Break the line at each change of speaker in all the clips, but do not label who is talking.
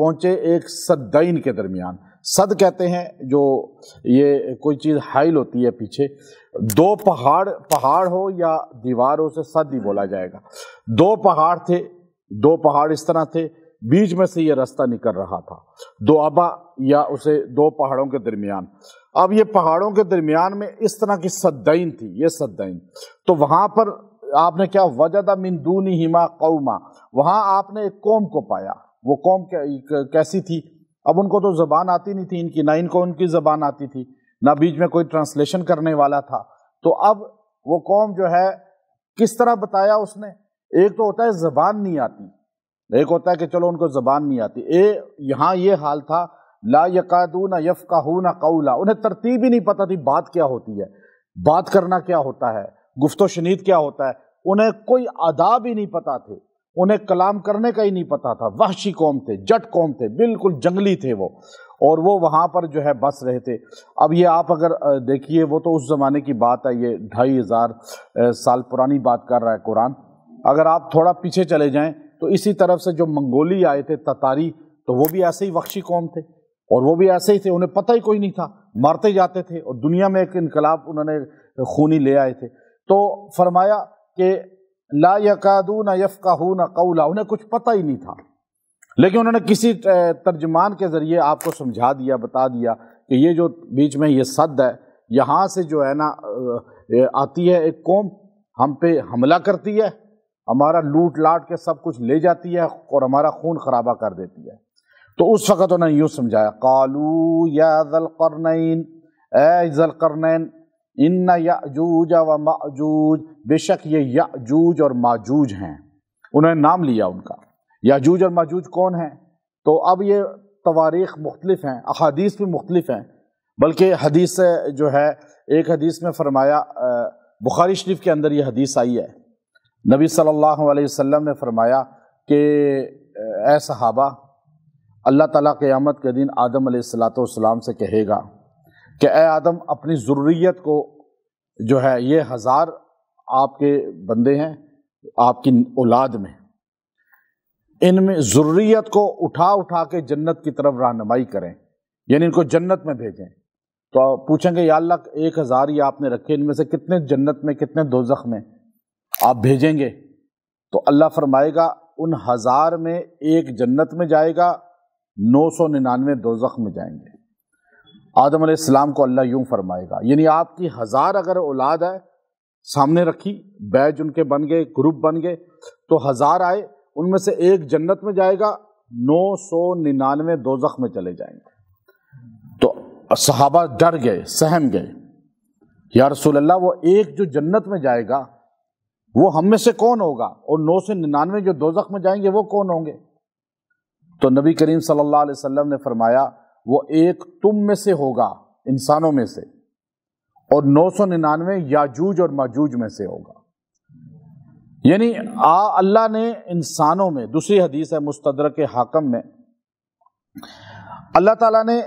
پہنچے ایک سدین کے درمیان. سد کہتے ہیں جو یہ کوئی چیز حائل ہوتی ہے پیچھے، دو پہاڑ ہو یا دیوار ہو، اسے سد ہی بولا جائے گا. دو پہاڑ تھے، دو پہاڑ اس طرح تھے، بیچ میں سے یہ راستہ نکل رہا تھا، دو آبا یا اسے دو پہاڑوں کے درمیان. اب یہ پہاڑوں کے درمیان میں اس طرح کی سدین تھی، یہ سدین. تو وہاں پر آپ نے کیا، وجد من دونہما قوما، وہاں آپ نے ایک قوم کو پایا. وہ قوم کیسی تھی؟ اب ان کو تو زبان آتی نہیں تھی ان کی، نہ ان کو ان کی زبان آتی تھی، نہ بیچ میں کوئی ٹرانسلیشن کرنے والا تھا. تو اب وہ قوم جو ہے کس طرح بتایا اس نے؟ ایک تو ہوتا ہے زبان نہیں آتی، ایک ہوتا ہے کہ چلو ان کو زبان نہیں آتی. یہاں یہ حال تھا، لا یکادون یفقہون قولا، انہیں ترتیب ہی نہیں پتہ تھی بات کیا ہوتی ہے، بات کرنا کیا ہوتا ہے، گفت و شنید کیا ہوتا ہے. انہیں کوئی آداب ہی نہیں پتہ تھے، انہیں کلام کرنے کا ہی نہیں پتہ تھا. وحشی قوم تھے، جٹ قوم تھے، بالکل جنگلی تھے وہ، اور وہ وہاں پر جو ہے بس رہے تھے. اب یہ آپ اگر دیکھیے، وہ تو اس زمانے کی بات ہے، یہ 2500 سال پرانی بات کر رہا ہے قرآن. اگر آپ تھوڑا پیچھے چلے جائیں تو اسی طرف سے جو منگولی آئے تھے، تتاری، تو وہ بھی ایسے ہی وحشی قوم تھے، اور وہ بھی ایسے ہی تھے، انہیں پتہ ہی کوئی نہیں تھا، مارتے جاتے تھے، اور دنیا میں ایک انقلاب انہوں نے خونی لے آئے تھے. تو فرمایا کہ لا یکادون یفقہون قولا، انہیں کچھ پتہ ہی نہیں تھا، لیکن انہوں نے کسی ترجمان کے ذریعے آپ کو سمجھا دیا، بتا دیا کہ یہ جو بیچ میں یہ سد ہے، یہاں سے جو ہے نا آتی ہے ایک قوم، ہم پہ حملہ کرتی ہے، ہمارا لوٹ لاٹ کے سب کچھ لے جاتی ہے اور ہمارا خون خرابہ کر دیتی ہے. تو اس وقت انہوں نے یوں سمجھایا، قالوا یا ذا القرنین، اے ذا القرنین، ان یأجوج و مأجوج، بے شک یہ یأجوج اور ماجوج ہیں. انہوں نے نام لیا ان کا، یأجوج اور ماجوج کون ہیں. تو اب یہ تواریخ مختلف ہیں، احادیث بھی مختلف ہیں، بلکہ حدیث جو ہے، ایک حدیث میں فرمایا، بخاری شریف کے اندر یہ حدیث آئی ہے، نبی صلی اللہ علیہ وسلم نے فرمایا کہ اے صحابہ، اللہ تعالیٰ قیامت کے دن آدم علیہ السلام سے کہے گا کہ اے آدم، اپنی ذریت کو جو ہے، یہ 1000 آپ کے بندے ہیں آپ کی اولاد میں، ان میں ذریت کو اٹھا کے جنت کی طرف رہنمائی کریں، یعنی ان کو جنت میں بھیجیں. تو پوچھیں گے یا اللہ 1000 ہی آپ نے رکھے، ان میں سے کتنے جنت میں، کتنے دوزخ میں آپ بھیجیں گے؟ تو اللہ فرمائے گا ان 1000 میں ایک جنت میں جائے گا، 999 دوزخ میں جائیں گے. آدم علیہ السلام کو اللہ یوں فرمائے گا، یعنی آپ کی 1000 اگر اولاد ہے سامنے رکھی، بیچ ان کے بن گئے، گروپ بن گئے، تو 1000 آئے، ان میں سے ایک جنت میں جائے گا، 999 دوزخ میں چلے جائیں گے. تو صحابہ ڈر گئے، سہم گئے، یا رسول اللہ، وہ ایک جو جنت میں جائے گا وہ ہم میں سے کون ہوگا، اور 999 جو دوزخ میں جائیں گے وہ کون ہوں گے؟ تو نبی کریم صلی اللہ علیہ وسلم نے فرمایا، وہ ایک تم میں سے ہوگا، انسانوں میں سے، اور 999 یاجوج اور ماجوج میں سے ہوگا. یعنی اللہ نے انسانوں میں، دوسری حدیث ہے مستدرک حاکم میں، اللہ تعالیٰ نے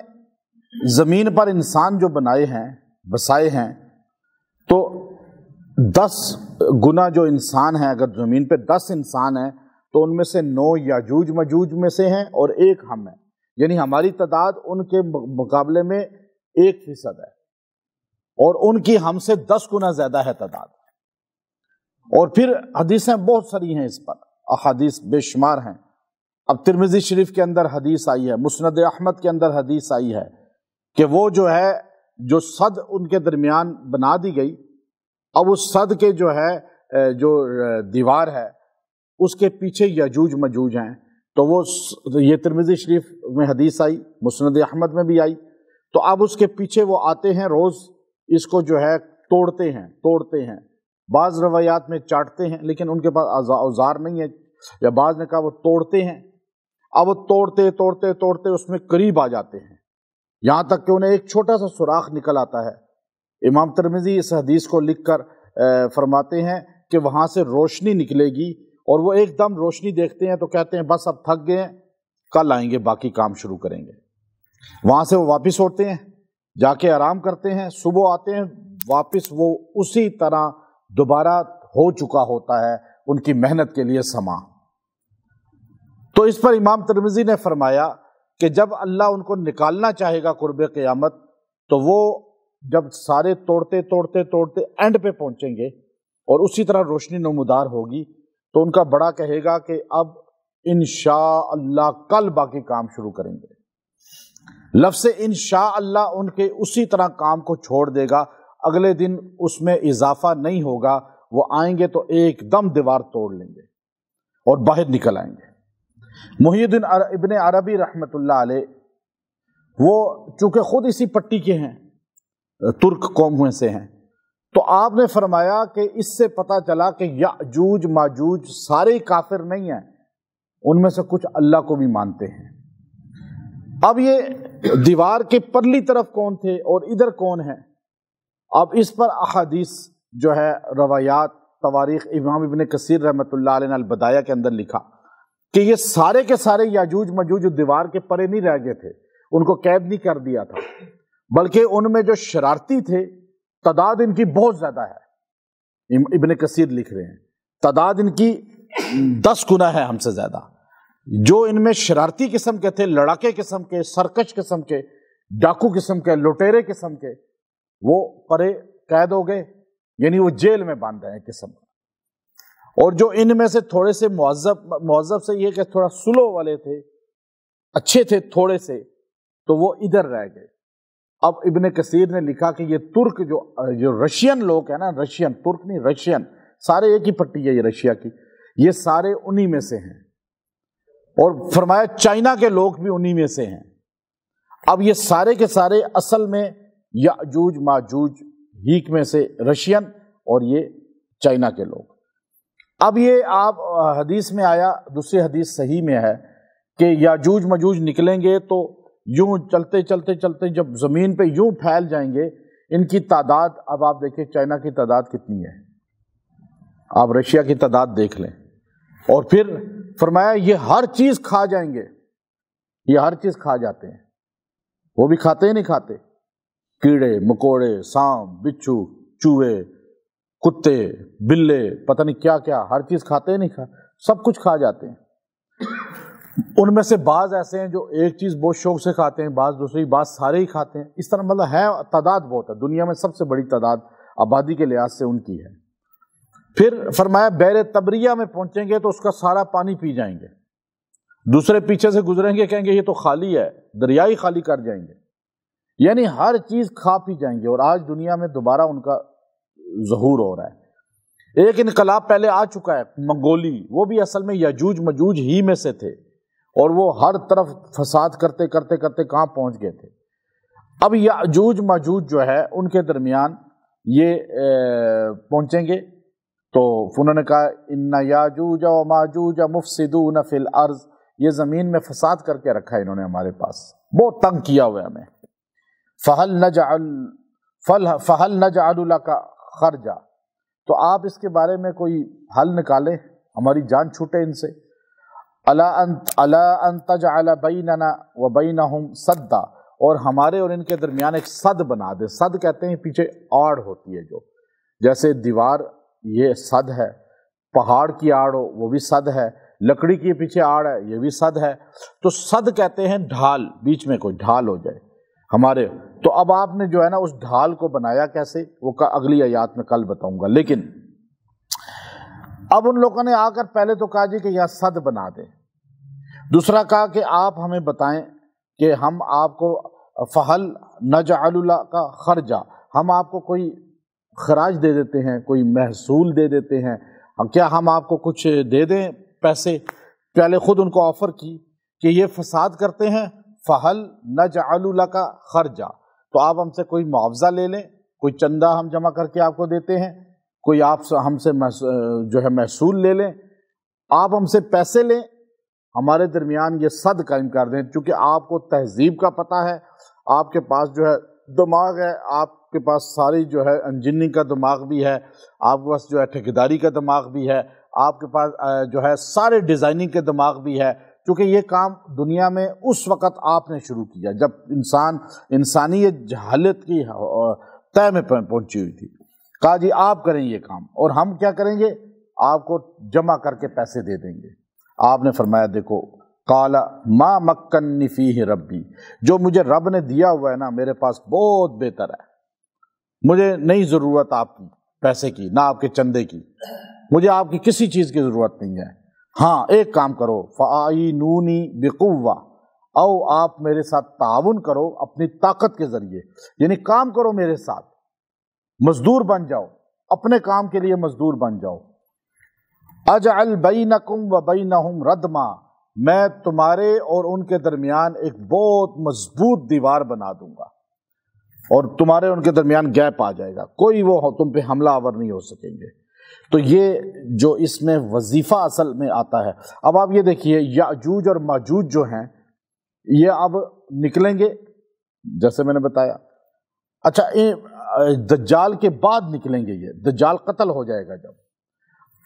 زمین پر انسان جو بنائے ہیں، بسائے ہیں، تو 10 گنا جو انسان ہیں، اگر زمین پہ 10 انسان ہیں تو ان میں سے 9 یاجوج ماجوج میں سے ہیں اور 1 ہم ہیں، یعنی ہماری تعداد ان کے مقابلے میں 1% ہے، اور ان کی ہم سے 10 گنا زیادہ ہے تعداد. اور پھر حدیثیں بہت ساری ہیں، اس پر احادیث بے شمار ہیں. اب ترمذی شریف کے اندر حدیث آئی ہے، مسند احمد کے اندر حدیث آئی ہے کہ وہ جو ہے، جو صد ان کے درمیان بنا دی گئی، اب اس صد کے جو ہے، جو دیوار ہے، اس کے پیچھے یاجوج ماجوج ہیں. تو وہ یہ ترمذی شریف میں حدیث آئی، مسند احمد میں بھی آئی. تو اب اس کے پیچھے وہ آتے ہیں، روز اس کو جو ہے توڑتے ہیں. بعض روایات میں چاٹتے ہیں، لیکن ان کے پاس اوزار نہیں ہے، یا بعض نے کہا وہ توڑتے ہیں. اب وہ توڑتے اس میں قریب آ جاتے ہیں، یہاں تک کہ انہیں ایک چھوٹا سا سوراخ نکل آتا ہے. امام ترمذی اس حدیث کو لکھ کر فرماتے ہیں کہ وہاں سے روشنی نکلے گی، اور وہ ایک دم روشنی دیکھتے ہیں تو کہتے ہیں بس اب تھک گئے ہیں، کل آئیں گے، باقی کام شروع کریں گے. وہاں سے وہ واپس ہوتے ہیں، جا کے آرام کرتے ہیں، صبح آتے ہیں واپس، وہ اسی طرح دوبارہ ہو چکا ہوتا ہے ان کی محنت کے لیے سما. تو اس پر امام ترمذی نے فرمایا کہ جب اللہ ان کو نکالنا چاہے گا قرب قیامت تو وہ جب سارے توڑتے توڑتے توڑتے اینڈ پہ پہنچیں گے اور اسی طرح روشنی نمودار ہوگی تو ان کا بڑا کہے گا کہ اب انشاءاللہ کل باقی کام شروع کریں گے۔ لفظ انشاءاللہ ان کے اسی طرح کام کو چھوڑ دے گا، اگلے دن اس میں اضافہ نہیں ہوگا، وہ آئیں گے تو ایک دم دیوار توڑ لیں گے اور باہر نکل آئیں گے۔ محی الدین ابن عربی رحمۃ اللہ علیہ وہ چونکہ خود اسی پٹی کے ہیں، ترک قوم میں سے ہیں، تو آپ نے فرمایا کہ اس سے پتہ چلا کہ یاجوج ماجوج سارے کافر نہیں ہیں، ان میں سے کچھ اللہ کو بھی مانتے ہیں۔ اب یہ دیوار کے پرلی طرف کون تھے اور ادھر کون ہیں؟ اب اس پر احادیث جو ہے روایات تواریخ امام ابن کثیر رحمۃ اللہ علیہ نے البدایہ کے اندر لکھا کہ یہ سارے کے سارے یاجوج ماجوج دیوار کے پرے نہیں رہ گئے تھے، ان کو قید نہیں کر دیا تھا، بلکہ ان میں جو شرارتی تھے تعداد ان کی بہت زیادہ ہے۔ ابن کثیر لکھ رہے ہیں تعداد ان کی 10 گنا ہے ہم سے زیادہ۔ جو ان میں شرارتی قسم کے تھے، لڑاکے قسم کے، سرکش قسم کے، ڈاکو قسم کے، لٹیرے قسم کے، وہ پرے قید ہو گئے، یعنی وہ جیل میں باندھ رہے ہیں قسم۔ اور جو ان میں سے تھوڑے سے مہذب سے یہ کہ تھوڑا سلو والے تھے، اچھے تھے تھوڑے سے، تو وہ ادھر رہ گئے۔ اب ابن کثیر نے لکھا کہ یہ ترک جو رشین لوگ ہیں نا، رشین، ترک نہیں رشین، سارے ایک ہی پٹی ہے یہ رشیا کی، یہ سارے انہی میں سے ہیں، اور فرمایا چائنا کے لوگ بھی انہی میں سے ہیں۔ اب یہ سارے کے سارے اصل میں یاجوج ماجوج ہیک میں سے رشین اور یہ چائنا کے لوگ۔ اب یہ آپ حدیث میں آیا، دوسری حدیث صحیح میں ہے کہ یاجوج ماجوج نکلیں گے تو یوں چلتے چلتے چلتے جب زمین پہ یوں پھیل جائیں گے، ان کی تعداد، اب آپ دیکھیں چائنا کی تعداد کتنی ہے، آپ رشیا کی تعداد دیکھ لیں، اور پھر فرمایا یہ ہر چیز کھا جائیں گے، یہ ہر چیز کھا جاتے ہیں، وہ بھی کھاتے ہی نہیں کھاتے، کیڑے مکوڑے، سانپ بچھو چوہے کتے بلے پتہ نہیں کیا کیا، ہر چیز کھاتے ہی نہیں سب کچھ کھا جاتے ہیں۔ ان میں سے بعض ایسے ہیں جو ایک چیز بہت شوق سے کھاتے ہیں، بعض دوسری، بعض سارے ہی کھاتے ہیں، اس طرح مطلب ہے تعداد بہت ہے، دنیا میں سب سے بڑی تعداد آبادی کے لحاظ سے ان کی ہے۔ پھر فرمایا بحر تبریہ میں پہنچیں گے تو اس کا سارا پانی پی جائیں گے، دوسرے پیچھے سے گزریں گے کہیں گے یہ تو خالی ہے، دریا ہی خالی کر جائیں گے، یعنی ہر چیز کھا پی جائیں گے۔ اور آج دنیا میں دوبارہ ان کا ظہور ہو رہا ہے۔ ایک انقلاب پہلے آ چکا ہے منگولی، وہ بھی اصل میں یاجوج ماجوج ہی میں سے تھے، اور وہ ہر طرف فساد کرتے کرتے کرتے کہاں پہنچ گئے تھے۔ اب یاجوج ماجوج جو ہے ان کے درمیان یہ پہنچیں گے تو انہوں نے کہا ان یاجوج و ماجوج مفسدون فی الارض، یہ زمین میں فساد کر کے رکھا ہے انہوں نے، ہمارے پاس بہت تنگ کیا ہوا ہے ہمیں۔ فہل نجعل لک خرجا، تو آپ اس کے بارے میں کوئی حل نکالیں، ہماری جان چھوٹے ان سے۔ الا ان تجعل بیننا وبینہم سدا، اور ہمارے اور ان کے درمیان ایک سد بنا دے۔ سد کہتے ہیں پیچھے آڑ ہوتی ہے، جو جیسے دیوار یہ سد ہے، پہاڑ کی آڑ ہو وہ بھی سد ہے، لکڑی کی پیچھے آڑ ہے یہ بھی سد ہے، تو سد کہتے ہیں ڈھال، بیچ میں کوئی ڈھال ہو جائے ہمارے۔ تو اب آپ نے جو ہے نا اس ڈھال کو بنایا کیسے، وہ اگلی آیات میں کل بتاؤں گا۔ لیکن اب ان لوگوں نے آ کر پہلے تو کہا جی کہ یہ سد بنا دیں، دوسرا کہا کہ آپ ہمیں بتائیں کہ ہم آپ کو فہل نجعل لک خرجا، ہم آپ کو کوئی خراج دے دیتے ہیں، کوئی محصول دے دیتے ہیں، کیا ہم آپ کو کچھ دے دیں پیسے؟ پہلے خود ان کو آفر کی کہ یہ فساد کرتے ہیں، فہل نجعل لک خرجا، تو آپ ہم سے کوئی معاوضہ لے لیں، کوئی چندہ ہم جمع کر کے آپ کو دیتے ہیں، کوئی آپ ہم سے جو ہے محصول لے لیں، آپ ہم سے پیسے لیں، ہمارے درمیان یہ صد قائم کر دیں، چونکہ آپ کو تہذیب کا پتہ ہے، آپ کے پاس جو ہے دماغ ہے، آپ کے پاس ساری جو ہے انجینئرنگ کا دماغ بھی ہے، آپ کے پاس جو ہے ٹھیکیداری کا دماغ بھی ہے، آپ کے پاس جو ہے سارے ڈیزائننگ کے دماغ بھی ہے، کیونکہ یہ کام دنیا میں اس وقت آپ نے شروع کیا جب انسانیت جہالت کی طے میں پہنچی ہوئی تھی۔ کہا جی آپ کریں یہ کام، اور ہم کیا کریں گے، آپ کو جمع کر کے پیسے دے دیں گے۔ آپ نے فرمایا دیکھو قال ما مکنی فیہ ربی، جو مجھے رب نے دیا ہوا ہے نا میرے پاس بہت بہتر ہے، مجھے نہیں ضرورت آپ کی پیسے کی، نہ آپ کے چندے کی، مجھے آپ کی کسی چیز کی ضرورت نہیں ہے۔ ہاں ایک کام کرو، فَأَعِينُونِي بِقُوَّةٍ، او آپ میرے ساتھ تعاون کرو اپنی طاقت کے ذریعے، یعنی کام کرو میرے ساتھ، مزدور بن جاؤ، اپنے کام کے لیے مزدور بن جاؤ۔ اجعل بینکم وبینہم ردما، میں تمہارے اور ان کے درمیان ایک بہت مضبوط دیوار بنا دوں گا، اور تمہارے ان کے درمیان گیپ آ جائے گا، کوئی وہ تم پہ حملہ آور نہیں ہو سکیں گے۔ تو یہ جو اس میں وظیفہ اصل میں آتا ہے، اب آپ یہ دیکھیے یاجوج اور ماجوج جو ہیں یہ اب نکلیں گے جیسے میں نے بتایا۔ اچھا دجال کے بعد نکلیں گے، یہ دجال قتل ہو جائے گا جب،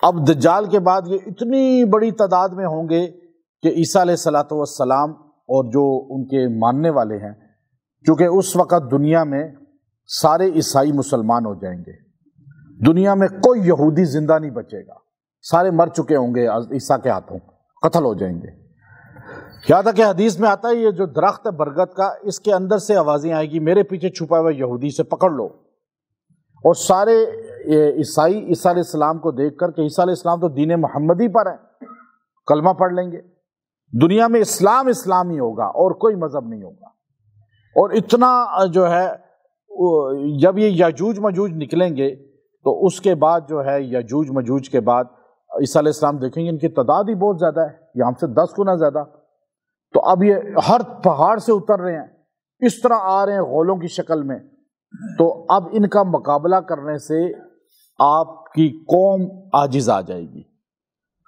اب دجال کے بعد یہ اتنی بڑی تعداد میں ہوں گے کہ عیسیٰ علیہ السلام اور جو ان کے ماننے والے ہیں، کیونکہ اس وقت دنیا میں سارے عیسائی مسلمان ہو جائیں گے، دنیا میں کوئی یہودی زندہ نہیں بچے گا، سارے مر چکے ہوں گے عیسیٰ کے ہاتھوں، قتل ہو جائیں گے۔ یہاں تک کہ حدیث میں آتا ہے یہ جو درخت ہے برگد کا، اس کے اندر سے آوازیں آئیں گی میرے پیچھے چھپا ہوا یہودی سے پکڑ لو، اور سارے عیسائی عیسیٰ علیہ السلام کو دیکھ کر کہ عیسیٰ علیہ السلام تو دین محمدی پر ہیں، کلمہ پڑھ لیں گے، دنیا میں اسلام ہی ہوگا اور کوئی مذہب نہیں ہوگا۔ اور اتنا جو ہے جب یہ یاجوج ماجوج نکلیں گے تو اس کے بعد جو ہے یاجوج ماجوج کے بعد عیسیٰ علیہ السلام دیکھیں گے ان کی تعداد ہی بہت زیادہ ہے، یہ ہم سے 10 گنا زیادہ، تو اب یہ ہر پہاڑ سے اتر رہے ہیں، اس طرح آ رہے ہیں غولوں کی شکل میں، تو اب ان کا مقابلہ کرنے سے آپ کی قوم عاجز آ جائے گی۔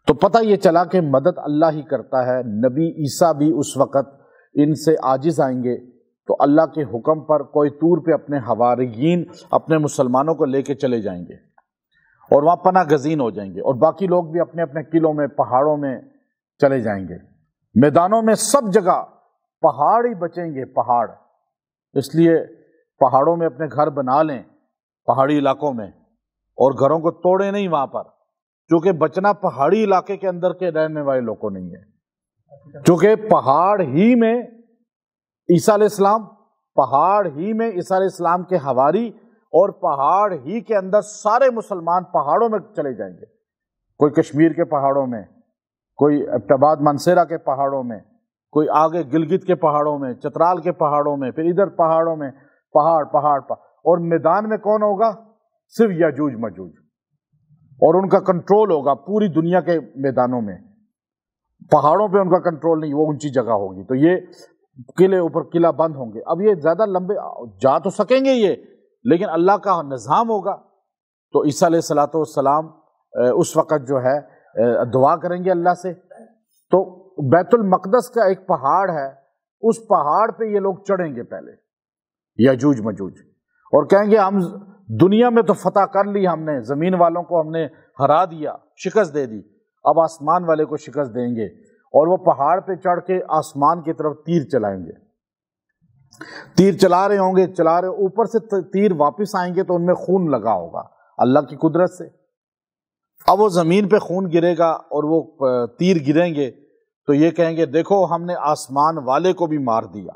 تو پتہ یہ چلا کہ مدد اللہ ہی کرتا ہے، نبی عیسیٰ بھی اس وقت ان سے عاجز آئیں گے، تو اللہ کے حکم پر کوئی طور پہ اپنے حواریین اپنے مسلمانوں کو لے کے چلے جائیں گے اور وہاں پناہ گزین ہو جائیں گے، اور باقی لوگ بھی اپنے اپنے قلعوں میں پہاڑوں میں چلے جائیں گے، میدانوں میں سب جگہ پہاڑ ہی بچیں گے، پہاڑ۔ اس لیے پہاڑوں میں اپنے گھر بنا لیں، پہاڑی علاقوں میں، اور گھروں کو توڑیں نہیں وہاں پر، کیونکہ بچنا پہاڑی علاقے کے اندر کے رہنے والے لوگوں کو نہیں ہے، کیونکہ پہاڑ ہی میں عیسیٰ علیہ السلام، پہاڑ ہی میں عیسیٰ علیہ السلام کے حواری، اور پہاڑ ہی کے اندر سارے مسلمان پہاڑوں میں چلے جائیں گے، کوئی کشمیر کے پہاڑوں میں، کوئی ابتباد منصیرہ کے پہاڑوں میں، کوئی آگے گلگت کے پہاڑوں میں، چترال کے پہاڑوں میں، پھر ادھر پہاڑوں میں، پہاڑ، اور میدان میں کون ہوگا؟ صرف یاجوج ماجوج، اور ان کا کنٹرول ہوگا پوری دنیا کے میدانوں میں، پہاڑوں پہ ان کا کنٹرول نہیں، وہ اونچی جگہ ہوگی، تو یہ قلعے اوپر قلعہ بند ہوں گے۔ اب یہ زیادہ لمبے جا تو سکیں گے یہ، لیکن اللہ کا نظام ہوگا، تو عیسیٰ علیہ السلام اس وقت جو ہے دعا کریں گے اللہ سے، تو بیت المقدس کا ایک پہاڑ ہے، اس پہاڑ پہ یہ لوگ چڑھیں گے پہلے، یاجوج ماجوج، اور کہیں گے ہم دنیا میں تو فتح کر لی ہم نے، زمین والوں کو ہم نے ہرا دیا، شکست دے دی، اب آسمان والے کو شکست دیں گے، اور وہ پہاڑ پہ چڑھ کے آسمان کی طرف تیر چلائیں گے، تیر چلا رہے ہوں گے، اوپر سے تیر واپس آئیں گے تو ان میں خون لگا ہوگا اللہ کی قدرت سے، اب وہ زمین پہ خون گرے گا اور وہ تیر گریں گے تو یہ کہیں گے دیکھو ہم نے آسمان والے کو بھی مار دیا،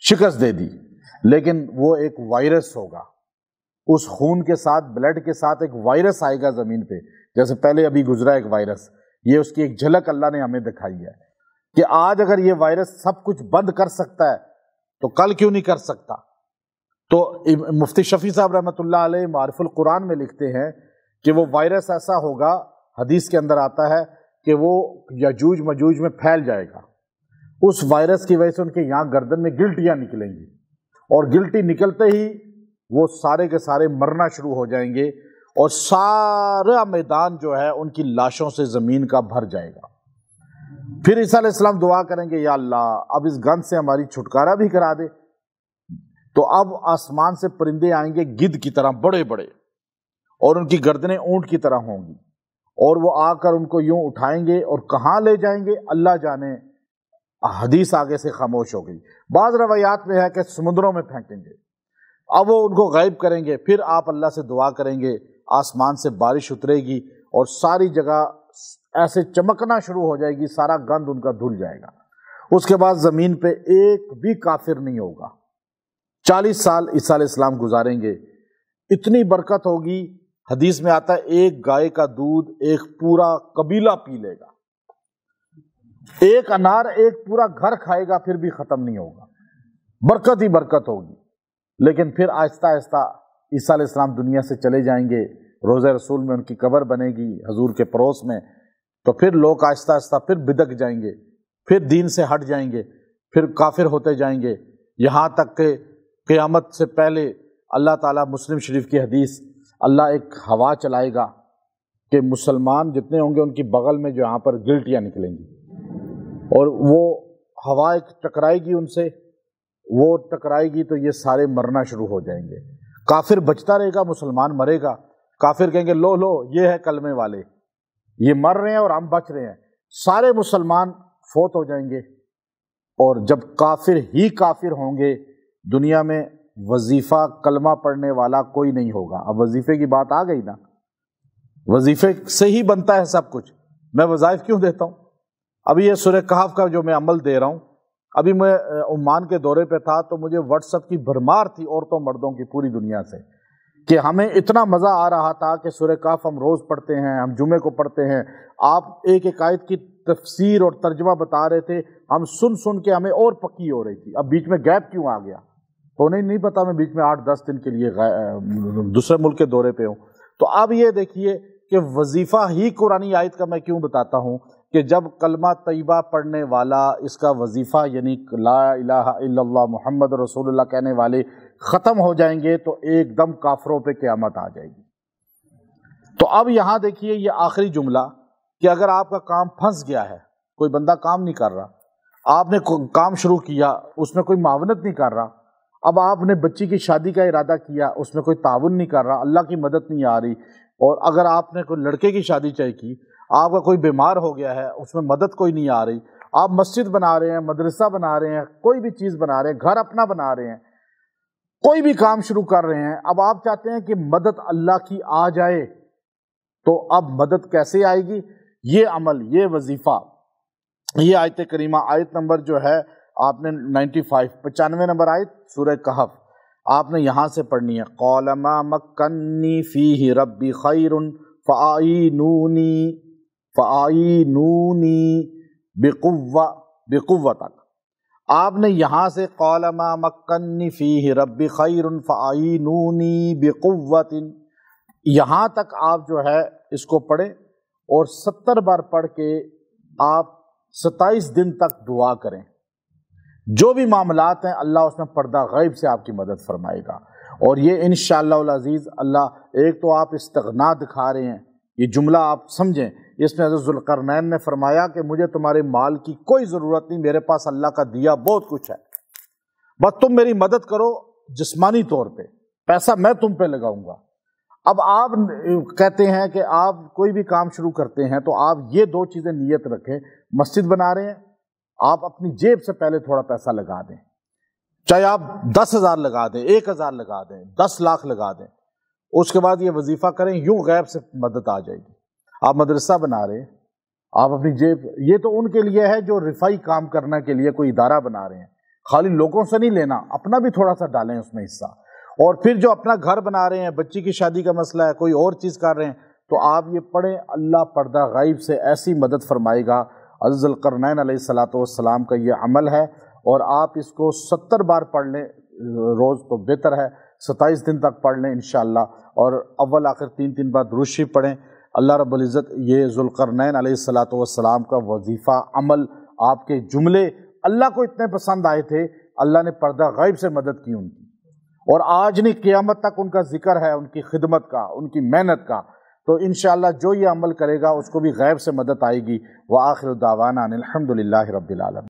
شکست دے دی، لیکن وہ ایک وائرس ہوگا، اس خون کے ساتھ، بلڈ کے ساتھ ایک وائرس آئے گا زمین پہ، جیسے پہلے ابھی گزرا ایک وائرس، یہ اس کی ایک جھلک اللہ نے ہمیں دکھائی ہے کہ آج اگر یہ وائرس سب کچھ بند کر سکتا ہے تو کل کیوں نہیں کر سکتا۔ تو مفتی شفیع صاحب رحمۃ اللہ علیہ معارف القرآن میں لکھتے ہیں کہ وہ وائرس ایسا ہوگا، حدیث کے اندر آتا ہے کہ وہ یاجوج ماجوج میں پھیل جائے گا، اس وائرس کی وجہ سے ان کے یہاں گردن میں گلٹیاں نکلیں گی، اور گلٹی نکلتے ہی وہ سارے کے سارے مرنا شروع ہو جائیں گے، اور سارا میدان جو ہے ان کی لاشوں سے زمین کا بھر جائے گا۔ پھر عیسیٰ علیہ السلام دعا کریں گے یا اللہ اب اس گند سے ہماری چھٹکارا بھی کرا دے، تو اب آسمان سے پرندے آئیں گے گدھ کی طرح بڑے بڑے، اور ان کی گردنیں اونٹ کی طرح ہوں گی، اور وہ آ کر ان کو یوں اٹھائیں گے اور کہاں لے جائیں گے اللہ جانے، حدیث آگے سے خاموش ہو گئی۔ بعض روایات میں ہے کہ سمندروں میں پھینکیں گے، اب وہ ان کو غائب کریں گے، پھر آپ اللہ سے دعا کریں گے، آسمان سے بارش اترے گی اور ساری جگہ ایسے چمکنا شروع ہو جائے گی، سارا گند ان کا دھل جائے گا۔ اس کے بعد زمین پہ ایک بھی کافر نہیں ہوگا۔ 40 سال عیسیٰ علیہ السلام گزاریں گے، اتنی برکت ہوگی، حدیث میں آتا ہے ایک گائے کا دودھ ایک پورا قبیلہ پی لے گا، ایک انار ایک پورا گھر کھائے گا، پھر بھی ختم نہیں ہوگا، برکت ہی برکت ہوگی۔ لیکن پھر آہستہ آہستہ عیسیٰ علیہ السلام دنیا سے چلے جائیں گے، روضہ رسول میں ان کی قبر بنے گی، حضور کے پڑوس میں، تو پھر لوگ آہستہ آہستہ پھر بدک جائیں گے، پھر دین سے ہٹ جائیں گے، پھر کافر ہوتے جائیں گے، یہاں تک کہ قیامت سے پہلے اللہ تعالیٰ، مسلم شریف کی حدیث، اللہ ایک ہوا چلائے گا کہ مسلمان جتنے ہوں گے ان کی بغل میں جو یہاں پر گلٹیاں نکلیں گی، اور وہ ہوا ایک ٹکرائے گی ان سے، وہ ٹکرائے گی تو یہ سارے مرنا شروع ہو جائیں گے، کافر بچتا رہے گا، مسلمان مرے گا، کافر کہیں گے لو لو یہ ہے کلمے والے، یہ مر رہے ہیں اور ہم بچ رہے ہیں، سارے مسلمان فوت ہو جائیں گے، اور جب کافر ہی کافر ہوں گے دنیا میں وظیفہ کلمہ پڑھنے والا کوئی نہیں ہوگا۔ اب وظیفے کی بات آ گئی نا، وظیفے سے ہی بنتا ہے سب کچھ، میں وظائف کیوں دیتا ہوں؟ ابھی یہ سورہ کہف کا جو میں عمل دے رہا ہوں، ابھی میں عمان کے دورے پہ تھا تو مجھے واٹس ایپ کی بھرمار تھی عورتوں مردوں کی پوری دنیا سے، کہ ہمیں اتنا مزہ آ رہا تھا کہ سورہ کہف ہم روز پڑھتے ہیں، ہم جمعے کو پڑھتے ہیں، آپ ایک ایک آیت کی تفسیر اور ترجمہ بتا رہے تھے، ہم سن سن کے ہمیں اور پکی ہو رہی تھی، اب بیچ میں گیپ کیوں آ گیا؟ تو نہیں پتا، میں بیچ میں 8-10 دن کے لیے دوسرے ملک کے دورے پہ ہوں۔ تو اب یہ دیکھیے کہ وظیفہ ہی قرآنی آیت کا میں کیوں بتاتا ہوں کہ جب کلمہ طیبہ پڑھنے والا اس کا وظیفہ یعنی لا الہ الا اللہ محمد رسول اللہ کہنے والے ختم ہو جائیں گے تو ایک دم کافروں پہ قیامت آ جائے گی۔ تو اب یہاں دیکھیے یہ آخری جملہ کہ اگر آپ کا کام پھنس گیا ہے، کوئی بندہ کام نہیں کر رہا، آپ نے کام شروع کیا اس میں کوئی معاونت نہیں کر رہا، اب آپ نے بچی کی شادی کا ارادہ کیا اس میں کوئی تعاون نہیں کر رہا، اللہ کی مدد نہیں آ رہی، اور اگر آپ نے کوئی لڑکے کی شادی چاہیے کی، آپ کا کوئی بیمار ہو گیا ہے اس میں مدد کوئی نہیں آ رہی، آپ مسجد بنا رہے ہیں، مدرسہ بنا رہے ہیں، کوئی بھی چیز بنا رہے ہیں، گھر اپنا بنا رہے ہیں، کوئی بھی کام شروع کر رہے ہیں، اب آپ چاہتے ہیں کہ مدد اللہ کی آ جائے، تو اب مدد کیسے آئے گی؟ یہ عمل، یہ وظیفہ، یہ آیت کریمہ، آیت نمبر جو ہے آپ نے 95 نمبر آیت سورہ کہف، آپ نے یہاں سے پڑھنی ہے، قال ما مکنی فیہ ربی خیر فاعینونی بقوتک، آپ نے یہاں سے قال ما مکنی فیہ ربی خیر فاعینونی بقوت، یہاں تک آپ جو ہے اس کو پڑھیں اور 70 بار پڑھ کے آپ 27 دن تک دعا کریں، جو بھی معاملات ہیں اللہ اس میں پردہ غیب سے آپ کی مدد فرمائے گا۔ اور یہ انشاءاللہ العزیز اللہ، ایک تو آپ استغنا دکھا رہے ہیں، یہ جملہ آپ سمجھیں، اس میں حضرت ذوالقرنین نے فرمایا کہ مجھے تمہارے مال کی کوئی ضرورت نہیں، میرے پاس اللہ کا دیا بہت کچھ ہے، بس تم میری مدد کرو جسمانی طور پہ، پیسہ میں تم پہ لگاؤں گا۔ اب آپ کہتے ہیں کہ آپ کوئی بھی کام شروع کرتے ہیں تو آپ یہ 2 چیزیں نیت رکھیں، مسجد بنا رہے ہیں، آپ اپنی جیب سے پہلے تھوڑا پیسہ لگا دیں، چاہے آپ 10,000 لگا دیں، 1,000 لگا دیں، 10 لاکھ لگا دیں، اس کے بعد یہ وظیفہ کریں، یوں غیب سے مدد آ جائے گی۔ آپ مدرسہ بنا رہے ہیں، آپ اپنی جیب، یہ تو ان کے لیے ہے جو رفائی کام کرنے کے لیے کوئی ادارہ بنا رہے ہیں، خالی لوگوں سے نہیں لینا، اپنا بھی تھوڑا سا ڈالیں اس میں حصہ۔ اور پھر جو اپنا گھر بنا رہے ہیں، بچی کی شادی کا مسئلہ ہے، کوئی اور چیز کر رہے ہیں، تو آپ یہ پڑھیں، اللہ پردہ غیب سے ایسی مدد فرمائے گا۔ حضرت ذوالقرنین علیہ السلام کا یہ عمل ہے، اور آپ اس کو 70 بار پڑھ لیں روز تو بہتر ہے، 27 دن تک پڑھ لیں انشاءاللہ، اور اول آخر 3 بار درود شریف پڑھیں۔ اللہ رب العزت یہ ذوالقرنین علیہ السلام کا وظیفہ، عمل، آپ کے جملے اللہ کو اتنے پسند آئے تھے، اللہ نے پردہ غیب سے مدد کی ان کی، اور آج نہیں قیامت تک ان کا ذکر ہے، ان کی خدمت کا، ان کی محنت کا۔ تو انشاءاللہ جو یہ عمل کرے گا اس کو بھی غیب سے مدد آئے گی۔ وآخر دعوانا ان الحمد للہ رب العالمین۔